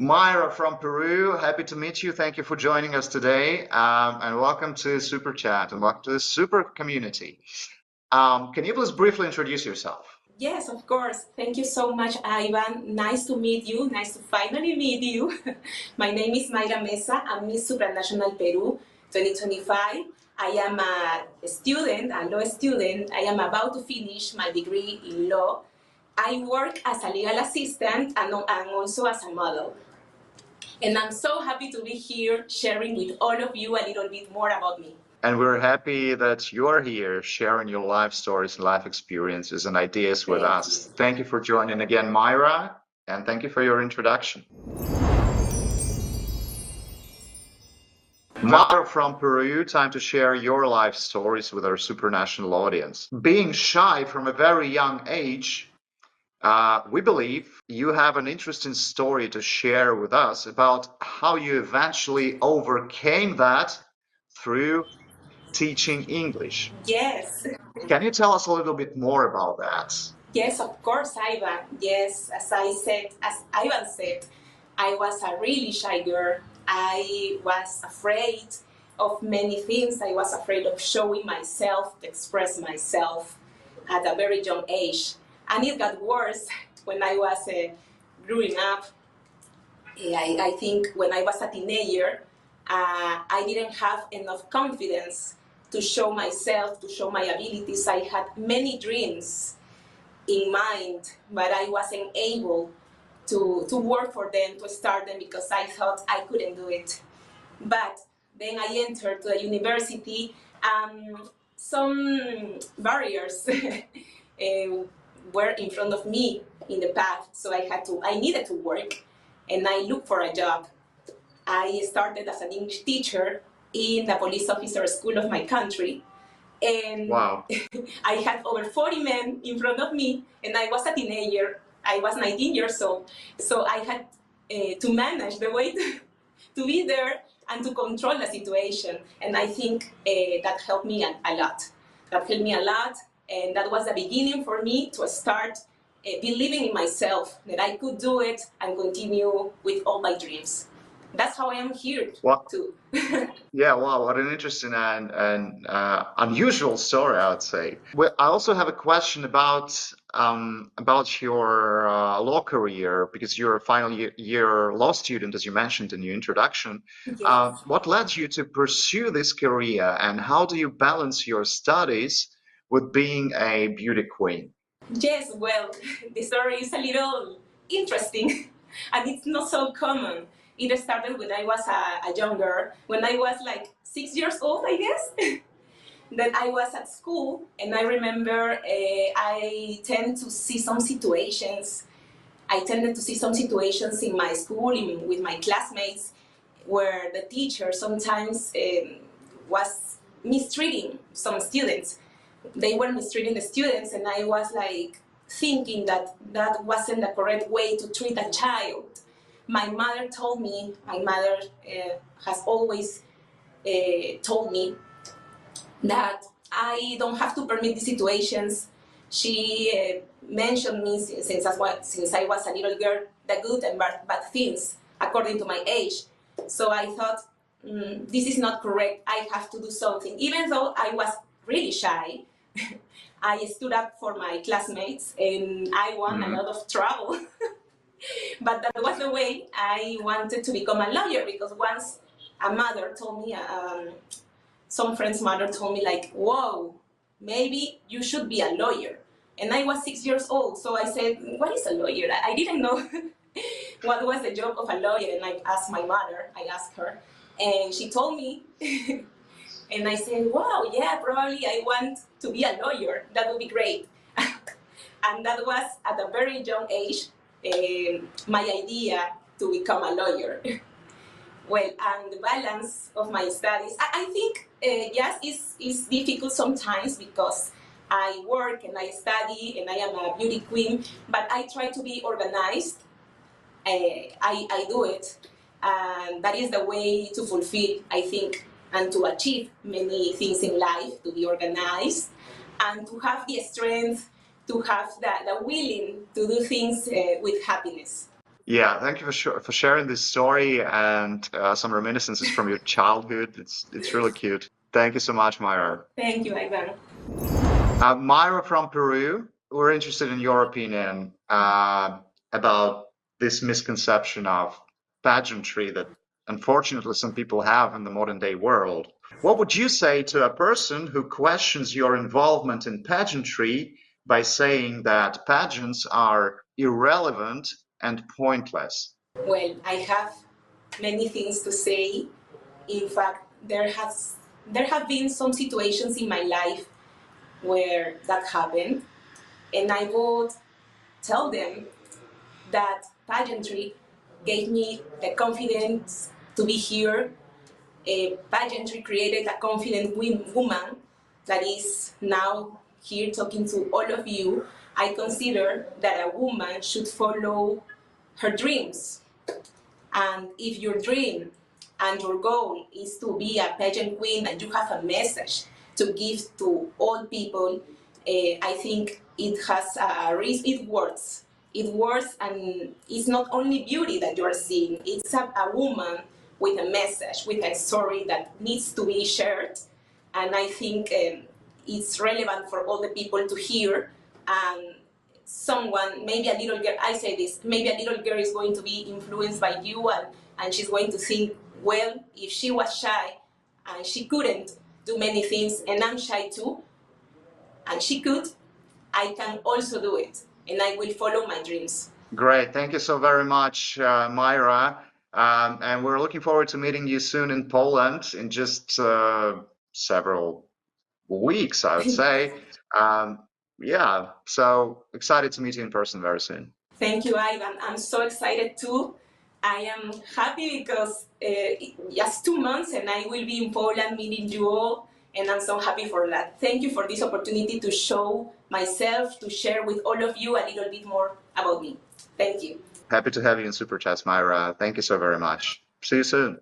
Mayra from Peru, happy to meet you. Thank you for joining us today, and welcome to Suprachat and welcome to the super community. Can you please briefly introduce yourself? Yes, of course. Thank you so much, Ivan. Nice to meet you. Nice to finally meet you. My name is Mayra Messa. I'm Miss Supranational Peru 2025. I am a student, a law student. I am about to finish my degree in law. I work as a legal assistant and also as a model. And I'm so happy to be here sharing with all of you a little bit more about me. And we're happy that you're here sharing your life stories, life experiences, and ideas with us. Thank you for joining again, Mayra, and thank you for your introduction. Mayra from Peru, time to share your life stories with our supranational audience. Being shy from a very young age, we believe you have an interesting story to share with us about how you eventually overcame that through teaching English. Yes. Can you tell us a little bit more about that? Yes, of course, Ivan. Yes, as Ivan said, I was a really shy girl. I was afraid of many things. I was afraid of showing myself, to express myself at a very young age. And it got worse when I was growing up. I think when I was a teenager, I didn't have enough confidence to show myself, to show my abilities. I had many dreams in mind, but I wasn't able to work for them, to start them, because I thought I couldn't do it. But then I entered the university. Some barriers were in front of me in the path, so I needed to work, and I looked for a job. I started as an English teacher in the police officer school of my country. And wow. I had over 40 men in front of me, and I was a teenager. I was 19 years old. So I had to manage the way to be there and to control the situation. And I think that helped me a lot. That helped me a lot. And that was the beginning for me to start believing in myself, that I could do it and continue with all my dreams. That's how I am here too. Yeah, wow, what an interesting and unusual story, I would say. Well, I also have a question about your law career, because you're a final year law student, as you mentioned in your introduction. Yes. What led you to pursue this career, and how do you balance your studies with being a beauty queen? Yes, well, the story is a little interesting and it's not so common. It started when I was a young girl, when I was like 6 years old, I guess. Then I was at school, and I remember I tended to see some situations in my school, with my classmates, where the teacher sometimes was mistreating some students. They were mistreating the students, and I was like thinking that that wasn't the correct way to treat a child. My mother has always told me that I don't have to permit these situations. She mentioned me since I was a little girl, the good and bad things according to my age. So I thought, this is not correct. I have to do something. Even though I was really shy, I stood up for my classmates, and I won a lot of trouble. But that was the way I wanted to become a lawyer, because once a mother told me, some friend's mother told me, like, whoa, maybe you should be a lawyer. And I was 6 years old, so I said, what is a lawyer? I didn't know what was the job of a lawyer, and I asked my mother, and she told me, and I said, wow, yeah, probably I want to be a lawyer. That would be great. And that was at a very young age, my idea to become a lawyer. Well, and the balance of my studies, I think, yes, it's difficult sometimes, because I work and I study and I am a beauty queen, but I try to be organized. I do it, and that is the way to fulfill, I think, and to achieve many things in life, to be organized and to have the strength, to have the willing to do things with happiness. Yeah, thank you for sharing this story and some reminiscences from your childhood. It's really cute. Thank you so much, Mayra. Thank you, Ivan. Mayra from Peru, we're interested in your opinion about this misconception of pageantry that unfortunately some people have in the modern day world. What would you say to a person who questions your involvement in pageantry by saying that pageants are irrelevant and pointless? Well, I have many things to say. In fact, there have been some situations in my life where that happened, and I would tell them that pageantry gave me the confidence to be here. Pageantry created a confident woman that is now here talking to all of you. I consider that a woman should follow her dreams. And if your dream and your goal is to be a pageant queen and you have a message to give to all people, I think it has a risk. It works. It works, and it's not only beauty that you are seeing. It's a woman with a message, with a story that needs to be shared, and I think it's relevant for all the people to hear. And someone, maybe a little girl, I say this, maybe a little girl is going to be influenced by you, and she's going to think, well, if she was shy and she couldn't do many things, and I'm shy too, and she could, I can also do it, and I will follow my dreams. Great. Thank you so very much, Mayra. And we're looking forward to meeting you soon in Poland in just several weeks, I would say. Yeah, so excited to meet you in person very soon. Thank you, Ivan. I'm so excited too. I am happy because just 2 months and I will be in Poland meeting you all, and I'm so happy for that. Thank you for this opportunity to show myself, to share with all of you a little bit more about me. Thank you. Happy to have you in Suprachat, Mayra. Thank you so very much. See you soon.